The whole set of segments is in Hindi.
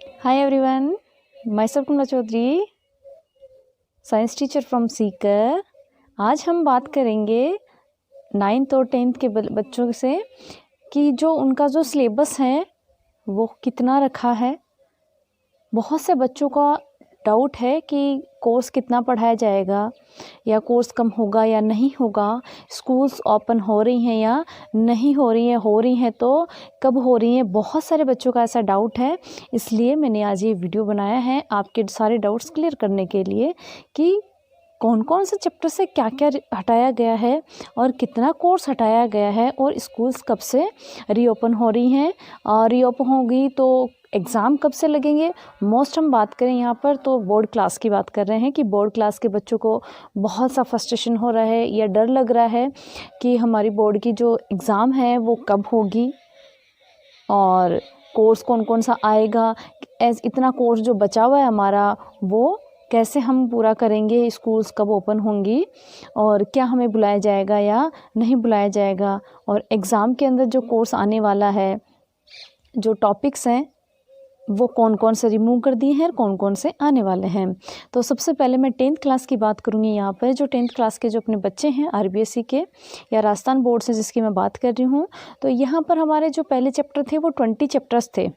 Hi everyone, myself Kumla Chaudhary, science teacher from Sikar. आज हम बात करेंगे 9th और 10th के बच्चों से कि जो उनका जो सिलेबस है वो कितना रखा है। बहुत से बच्चों का डाउट है कि कोर्स कितना पढ़ाया जाएगा या कोर्स कम होगा या नहीं होगा, स्कूल्स ओपन हो रही हैं या नहीं हो रही हैं तो कब हो रही हैं। बहुत सारे बच्चों का ऐसा डाउट है, इसलिए मैंने आज ये वीडियो बनाया है आपके सारे डाउट्स क्लियर करने के लिए कि कौन कौन से चैप्टर से क्या क्या हटाया गया है और कितना कोर्स हटाया गया है और स्कूल्स कब से रीओपन हो रही हैं और रीओपन होगी तो एग्ज़ाम कब से लगेंगे। मोस्ट हम बात करें यहाँ पर तो बोर्ड क्लास की बात कर रहे हैं कि बोर्ड क्लास के बच्चों को बहुत सा फ्रस्ट्रेशन हो रहा है या डर लग रहा है कि हमारी बोर्ड की जो एग्ज़ाम है वो कब होगी और कोर्स कौन कौन सा आएगा, इतना कोर्स जो बचा हुआ है हमारा वो कैसे हम पूरा करेंगे, स्कूल्स कब ओपन होंगी और क्या हमें बुलाया जाएगा या नहीं बुलाया जाएगा, और एग्ज़ाम के अंदर जो कोर्स आने वाला है, जो टॉपिक्स हैं वो कौन कौन से रिमूव कर दिए हैं और कौन कौन से आने वाले हैं। तो सबसे पहले मैं 10th क्लास की बात करूँगी। यहाँ पर जो 10th क्लास के जो अपने बच्चे हैं आरबीएसई के या राजस्थान बोर्ड से जिसकी मैं बात कर रही हूँ, तो यहाँ पर हमारे जो पहले चैप्टर थे वो 20 चैप्टर्स थे।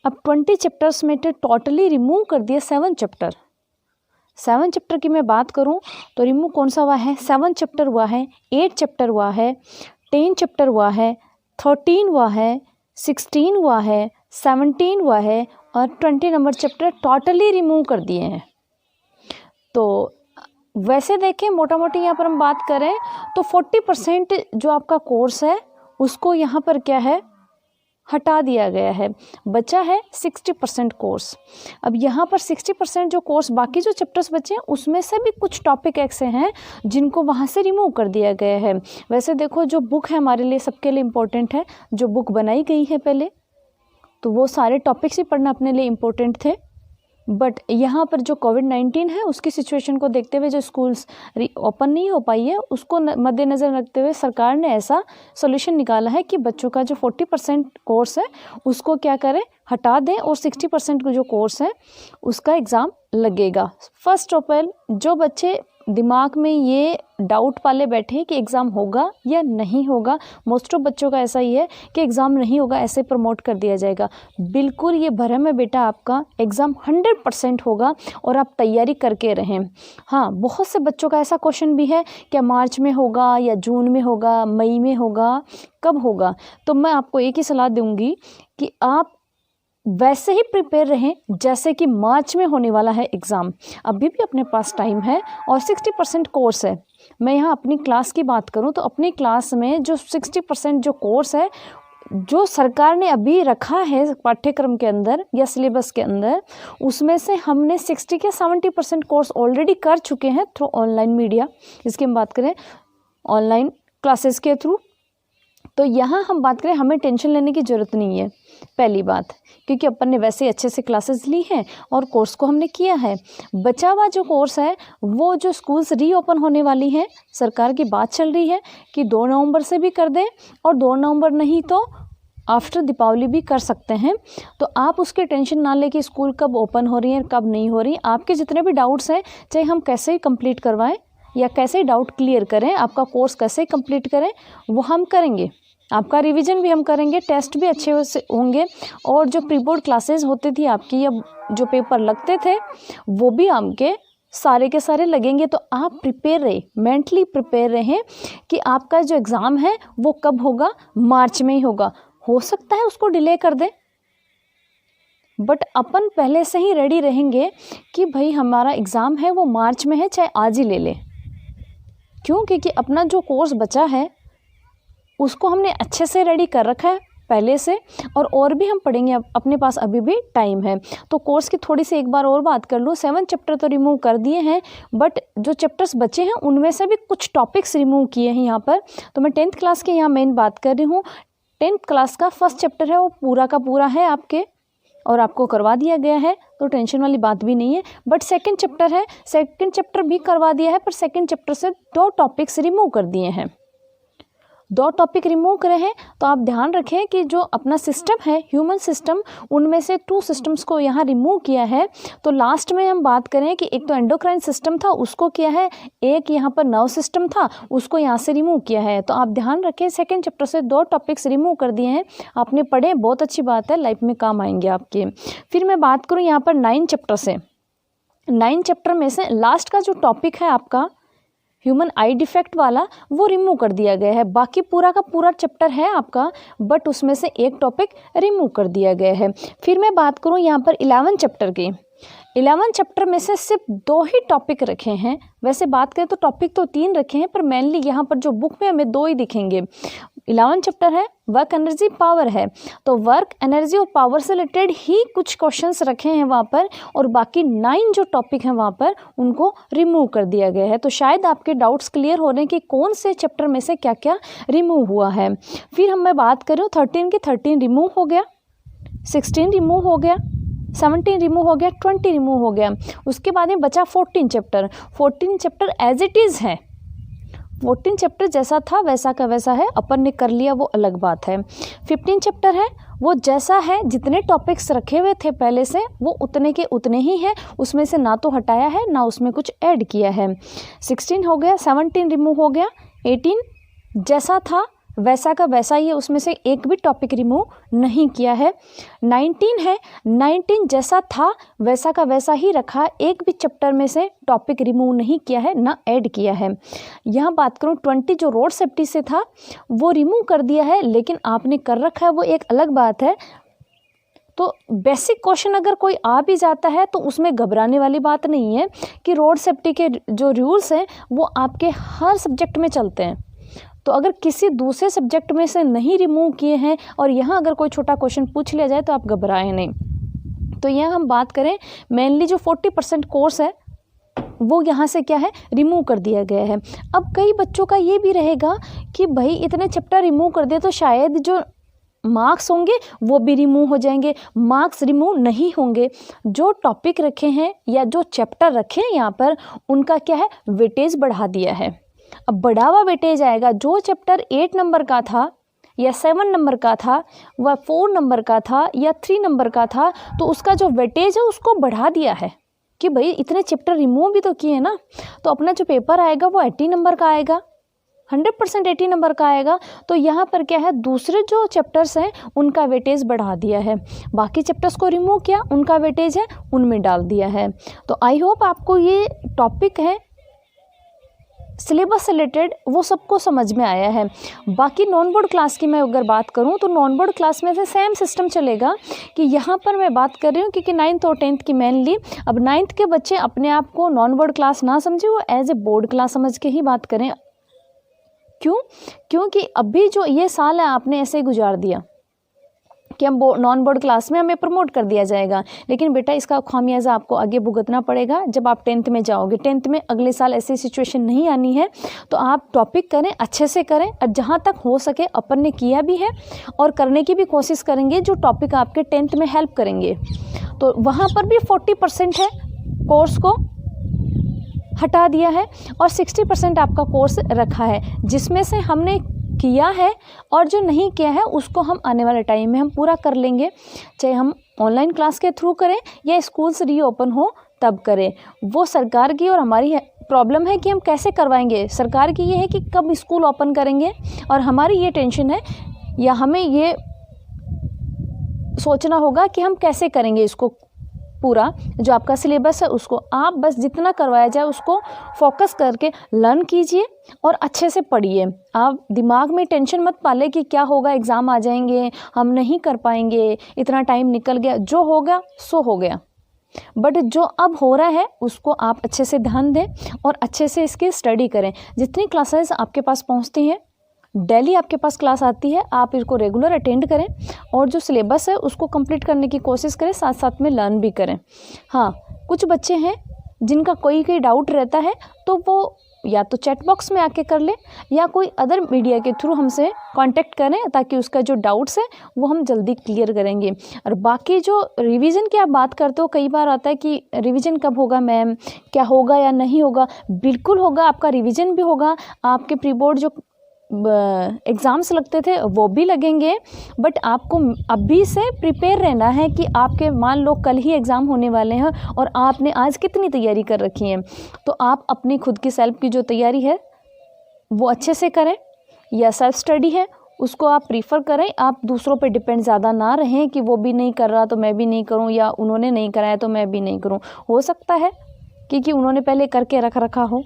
अब 20 चैप्टर्स में टोटली रिमूव कर दिए 7 चैप्टर। 7 चैप्टर की मैं बात करूँ तो रिमूव कौन सा हुआ है, 7 चैप्टर हुआ है, 8 चैप्टर हुआ है, 10 चैप्टर हुआ है, 13 हुआ है, 16 हुआ है, 17 हुआ है और 20 नंबर चैप्टर टोटली रिमूव कर दिए हैं। तो वैसे देखें मोटा मोटी यहाँ पर हम बात करें तो 40% जो आपका कोर्स है उसको यहाँ पर क्या है हटा दिया गया है, बचा है 60% कोर्स। अब यहाँ पर 60% जो कोर्स बाकी जो चैप्टर्स बचे हैं उसमें से भी कुछ टॉपिक ऐसे हैं जिनको वहाँ से रिमूव कर दिया गया है। वैसे देखो जो बुक है हमारे लिए सबके लिए इम्पोर्टेंट है, जो बुक बनाई गई है पहले तो वो सारे टॉपिक्स ही पढ़ना अपने लिए इम्पोर्टेंट थे, बट यहाँ पर जो कोविड-19 है उसकी सिचुएशन को देखते हुए जो स्कूल्स ओपन नहीं हो पाई है उसको मद्देनज़र रखते हुए सरकार ने ऐसा सोल्यूशन निकाला है कि बच्चों का जो 40% कोर्स है उसको क्या करें हटा दें और 60% का जो कोर्स है उसका एग्ज़ाम लगेगा। फर्स्ट ऑफ ऑल जो बच्चे दिमाग में ये डाउट वाले बैठे हैं कि एग्ज़ाम होगा या नहीं होगा, मोस्ट ऑफ बच्चों का ऐसा ही है कि एग्ज़ाम नहीं होगा, ऐसे प्रमोट कर दिया जाएगा। बिल्कुल ये भ्रम है बेटा, आपका एग्ज़ाम 100% होगा और आप तैयारी करके रहें। हाँ, बहुत से बच्चों का ऐसा क्वेश्चन भी है क्या मार्च में होगा या जून में होगा, मई में होगा, कब होगा। तो मैं आपको एक ही सलाह दूँगी कि आप वैसे ही प्रिपेयर रहें जैसे कि मार्च में होने वाला है एग्ज़ाम। अभी भी अपने पास टाइम है और 60% कोर्स है। मैं यहाँ अपनी क्लास की बात करूँ तो अपनी क्लास में जो 60% जो कोर्स है जो सरकार ने अभी रखा है पाठ्यक्रम के अंदर या सिलेबस के अंदर, उसमें से हमने 60 के 70% कोर्स ऑलरेडी कर चुके हैं थ्रू ऑनलाइन मीडिया, जिसकी हम बात करें ऑनलाइन क्लासेस के थ्रू। तो यहाँ हम बात करें हमें टेंशन लेने की ज़रूरत नहीं है, पहली बात, क्योंकि अपन ने वैसे अच्छे से क्लासेस ली हैं और कोर्स को हमने किया है। बचा हुआ जो कोर्स है वो जो स्कूल्स रीओपन होने वाली हैं, सरकार की बात चल रही है कि 2 नवंबर से भी कर दें और 2 नवंबर नहीं तो आफ्टर दीपावली भी कर सकते हैं। तो आप उसकी टेंशन ना लें कि स्कूल कब ओपन हो रही है कब नहीं हो रही। आपके जितने भी डाउट्स हैं, चाहे हम कैसे ही कंप्लीट करवाएं या कैसे डाउट क्लियर करें, आपका कोर्स कैसे कंप्लीट करें, वो हम करेंगे। आपका रिवीजन भी हम करेंगे, टेस्ट भी अच्छे से होंगे और जो प्री बोर्ड क्लासेस होती थी आपकी या जो पेपर लगते थे वो भी आपके सारे के सारे लगेंगे। तो आप प्रिपेयर रहे, मेंटली प्रिपेयर रहें कि आपका जो एग्ज़ाम है वो कब होगा, मार्च में ही होगा। हो सकता है उसको डिले कर दें, बट अपन पहले से ही रेडी रहेंगे कि भाई हमारा एग्ज़ाम है वो मार्च में है, चाहे आज ही ले लें। क्यों? क्योंकि अपना जो कोर्स बचा है उसको हमने अच्छे से रेडी कर रखा है पहले से और भी हम पढ़ेंगे, अपने पास अभी भी टाइम है। तो कोर्स की थोड़ी सी एक बार और बात कर लूँ। 7 चैप्टर तो रिमूव कर दिए हैं, बट जो चैप्टर्स बचे हैं उनमें से भी कुछ टॉपिक्स रिमूव किए हैं यहाँ पर। तो मैं 10th क्लास की यहाँ मेन बात कर रही हूँ। 10th क्लास का फर्स्ट चैप्टर है वो पूरा का पूरा है आपके और आपको करवा दिया गया है, तो टेंशन वाली बात भी नहीं है। बट सेकंड चैप्टर है, सेकंड चैप्टर भी करवा दिया है, पर सेकंड चैप्टर से 2 टॉपिक्स रिमूव कर दिए हैं। 2 टॉपिक रिमूव करे हैं। तो आप ध्यान रखें कि जो अपना सिस्टम है ह्यूमन सिस्टम, उनमें से 2 सिस्टम्स को यहाँ रिमूव किया है। तो लास्ट में हम बात करें कि एक तो एंडोक्राइन सिस्टम था उसको किया है, एक यहाँ पर नर्व सिस्टम था उसको यहाँ से रिमूव किया है। तो आप ध्यान रखें सेकेंड चैप्टर से 2 टॉपिक्स रिमूव कर दिए हैं, आपने पढ़े, बहुत अच्छी बात है, लाइफ में काम आएंगे आपके। फिर मैं बात करूँ यहाँ पर 9 चैप्टर से। 9 चैप्टर में से लास्ट का जो टॉपिक है आपका ह्यूमन आई डिफेक्ट वाला, वो रिमूव कर दिया गया है। बाकी पूरा का पूरा चैप्टर है आपका, बट उसमें से एक टॉपिक रिमूव कर दिया गया है। फिर मैं बात करूँ यहाँ पर 11 चैप्टर की। 11 चैप्टर में से सिर्फ 2 ही टॉपिक रखे हैं। वैसे बात करें तो टॉपिक तो 3 रखे हैं, पर मेनली यहाँ पर जो बुक में हमें 2 ही दिखेंगे। 11 चैप्टर है, वर्क एनर्जी पावर है, तो वर्क एनर्जी और पावर से रिलेटेड ही कुछ क्वेश्चंस रखे हैं वहाँ पर, और बाकी 9 जो टॉपिक हैं वहाँ पर उनको रिमूव कर दिया गया है। तो शायद आपके डाउट्स क्लियर हो रहे हैं कि कौन से चैप्टर में से क्या क्या रिमूव हुआ है। फिर मैं बात करूँ 13 की, 13 रिमूव हो गया, 16 रिमूव हो गया, 17 रिमूव हो गया, 20 रिमूव हो गया। उसके बाद में बचा 14 chapter. 14 chapter as it is है, 14 चैप्टर जैसा था वैसा का वैसा है, अपन ने कर लिया वो अलग बात है। 15 चैप्टर है वो जैसा है, जितने टॉपिक्स रखे हुए थे पहले से वो उतने के उतने ही हैं, उसमें से ना तो हटाया है ना उसमें कुछ ऐड किया है। 16 हो गया, 17 रिमूव हो गया, 18 जैसा था वैसा का वैसा ही है, उसमें से एक भी टॉपिक रिमूव नहीं किया है। 19 है, 19 जैसा था वैसा का वैसा ही रखा, एक भी चैप्टर में से टॉपिक रिमूव नहीं किया है ना ऐड किया है। यहाँ बात करूँ 20 जो रोड सेफ्टी से था वो रिमूव कर दिया है, लेकिन आपने कर रखा है वो एक अलग बात है। तो बेसिक क्वेश्चन अगर कोई आ भी जाता है तो उसमें घबराने वाली बात नहीं है कि रोड सेफ्टी के जो रूल्स हैं वो आपके हर सब्जेक्ट में चलते हैं। तो अगर किसी दूसरे सब्जेक्ट में से नहीं रिमूव किए हैं और यहाँ अगर कोई छोटा क्वेश्चन पूछ लिया जाए तो आप घबराएं नहीं। तो यहाँ हम बात करें मेनली जो 40% कोर्स है वो यहाँ से क्या है रिमूव कर दिया गया है। अब कई बच्चों का ये भी रहेगा कि भाई इतने चैप्टर रिमूव कर दिए तो शायद जो मार्क्स होंगे वो भी रिमूव हो जाएंगे। मार्क्स रिमूव नहीं होंगे, जो टॉपिक रखे हैं या जो चैप्टर रखे हैं यहाँ पर उनका क्या है वेटेज बढ़ा दिया है। अब बढ़ा हुआ वेटेज आएगा, जो चैप्टर 8 नंबर का था या 7 नंबर का था वह 4 नंबर का था या 3 नंबर का था, तो उसका जो वेटेज है उसको बढ़ा दिया है कि भाई इतने चैप्टर रिमूव भी तो किए ना, तो अपना जो पेपर आएगा वो 80 नंबर का आएगा, 100% 80 नंबर का आएगा। तो यहाँ पर क्या है दूसरे जो चैप्टर्स हैं उनका वेटेज बढ़ा दिया है, बाकी चैप्टर्स को रिमूव किया, उनका वेटेज है उनमें डाल दिया है। तो आई होप आपको ये टॉपिक है सिलेबस से रिलेटेड वो सबको समझ में आया है। बाकी नॉन बोर्ड क्लास की मैं अगर बात करूं तो नॉन बोर्ड क्लास में से सेम सिस्टम चलेगा कि यहाँ पर मैं बात कर रही हूँ क्योंकि 9th और 10th की मेनली। अब 9th के बच्चे अपने आप को नॉन बोर्ड क्लास ना समझे, वो एज ए बोर्ड क्लास समझ के ही बात करें। क्योंकि अभी जो ये साल है आपने ऐसे ही गुजार दिया कि हम नॉन बोर्ड क्लास में हमें प्रमोट कर दिया जाएगा, लेकिन बेटा इसका खामियाजा आपको आगे भुगतना पड़ेगा जब आप 10th में जाओगे। 10th में अगले साल ऐसी सिचुएशन नहीं आनी है, तो आप टॉपिक करें, अच्छे से करें, और जहाँ तक हो सके अपन ने किया भी है और करने की भी कोशिश करेंगे जो टॉपिक आपके 10th में हेल्प करेंगे। तो वहाँ पर भी 40% है कोर्स को हटा दिया है और 60% आपका कोर्स रखा है, जिसमें से हमने किया है और जो नहीं किया है उसको हम आने वाले टाइम में हम पूरा कर लेंगे, चाहे हम ऑनलाइन क्लास के थ्रू करें या स्कूल्स रीओपन हो तब करें। वो सरकार की और हमारी प्रॉब्लम है कि हम कैसे करवाएंगे। सरकार की ये है कि कब स्कूल ओपन करेंगे और हमारी ये टेंशन है या हमें ये सोचना होगा कि हम कैसे करेंगे इसको पूरा। जो आपका सिलेबस है उसको आप बस जितना करवाया जाए उसको फोकस करके लर्न कीजिए और अच्छे से पढ़िए। आप दिमाग में टेंशन मत पाले कि क्या होगा, एग्ज़ाम आ जाएंगे, हम नहीं कर पाएंगे, इतना टाइम निकल गया। जो हो गया सो हो गया, बट जो अब हो रहा है उसको आप अच्छे से ध्यान दें और अच्छे से इसकी स्टडी करें। जितनी क्लासेस आपके पास पहुंचती हैं, डेली आपके पास क्लास आती है, आप इसको रेगुलर अटेंड करें और जो सिलेबस है उसको कंप्लीट करने की कोशिश करें, साथ साथ में लर्न भी करें। हाँ, कुछ बच्चे हैं जिनका कोई डाउट रहता है तो वो या तो चैट बॉक्स में आके कर ले या कोई अदर मीडिया के थ्रू हमसे कांटेक्ट करें, ताकि उसका जो डाउट्स है वो हम जल्दी क्लियर करेंगे। और बाकी जो रिवीजन की आप बात करते हो, कई बार आता है कि रिवीजन कब होगा मैम, क्या होगा या नहीं होगा। बिल्कुल होगा, आपका रिवीजन भी होगा, आपके प्री बोर्ड जो एग्ज़ाम्स लगते थे वो भी लगेंगे, बट आपको अभी से प्रिपेयर रहना है कि आपके मान लो कल ही एग्ज़ाम होने वाले हैं और आपने आज कितनी तैयारी कर रखी है, तो आप अपनी खुद की सेल्फ की जो तैयारी है वो अच्छे से करें, या सेल्फ स्टडी है उसको आप प्रीफर करें। आप दूसरों पे डिपेंड ज़्यादा ना रहें कि वो भी नहीं कर रहा तो मैं भी नहीं करूं, या उन्होंने नहीं कराया तो मैं भी नहीं करूं। हो सकता है क्योंकि उन्होंने पहले करके रखा हो,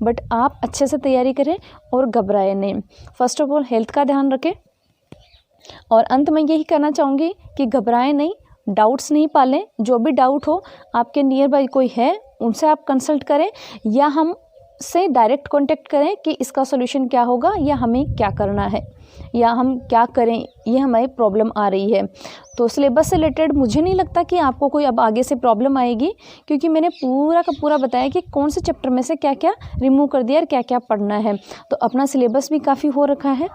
बट आप अच्छे से तैयारी करें और घबराएं नहीं। फर्स्ट ऑफ ऑल हेल्थ का ध्यान रखें, और अंत में यही कहना चाहूँगी कि घबराएं नहीं, डाउट्स नहीं पालें। जो भी डाउट हो आपके नियर बाई कोई है उनसे आप कंसल्ट करें, या हम से डायरेक्ट कांटेक्ट करें कि इसका सॉल्यूशन क्या होगा, या हमें क्या करना है, या हम क्या करें, ये हमारी प्रॉब्लम आ रही है। तो सिलेबस से रिलेटेड मुझे नहीं लगता कि आपको कोई अब आगे से प्रॉब्लम आएगी, क्योंकि मैंने पूरा का पूरा बताया कि कौन से चैप्टर में से क्या क्या रिमूव कर दिया और क्या क्या पढ़ना है। तो अपना सिलेबस भी काफ़ी हो रखा है,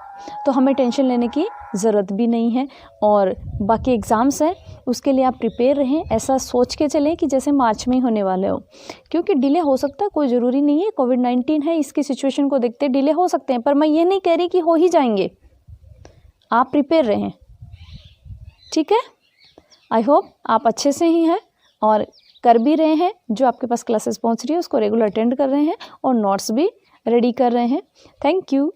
तो हमें टेंशन लेने की ज़रूरत भी नहीं है। और बाकी एग्ज़ाम्स हैं उसके लिए आप प्रिपेयर रहें, ऐसा सोच के चलें कि जैसे मार्च में ही होने वाले हो, क्योंकि डिले हो सकता है, कोई ज़रूरी नहीं है। कोविड-19 है, इसकी सिचुएशन को देखते डिले हो सकते हैं, पर मैं ये नहीं कह रही कि हो ही जाएंगे। आप प्रिपेयर रहें, ठीक है। आई होप आप अच्छे से ही हैं और कर भी रहे हैं, जो आपके पास क्लासेस पहुंच रही है उसको रेगुलर अटेंड कर रहे हैं और नोट्स भी रेडी कर रहे हैं। Thank you.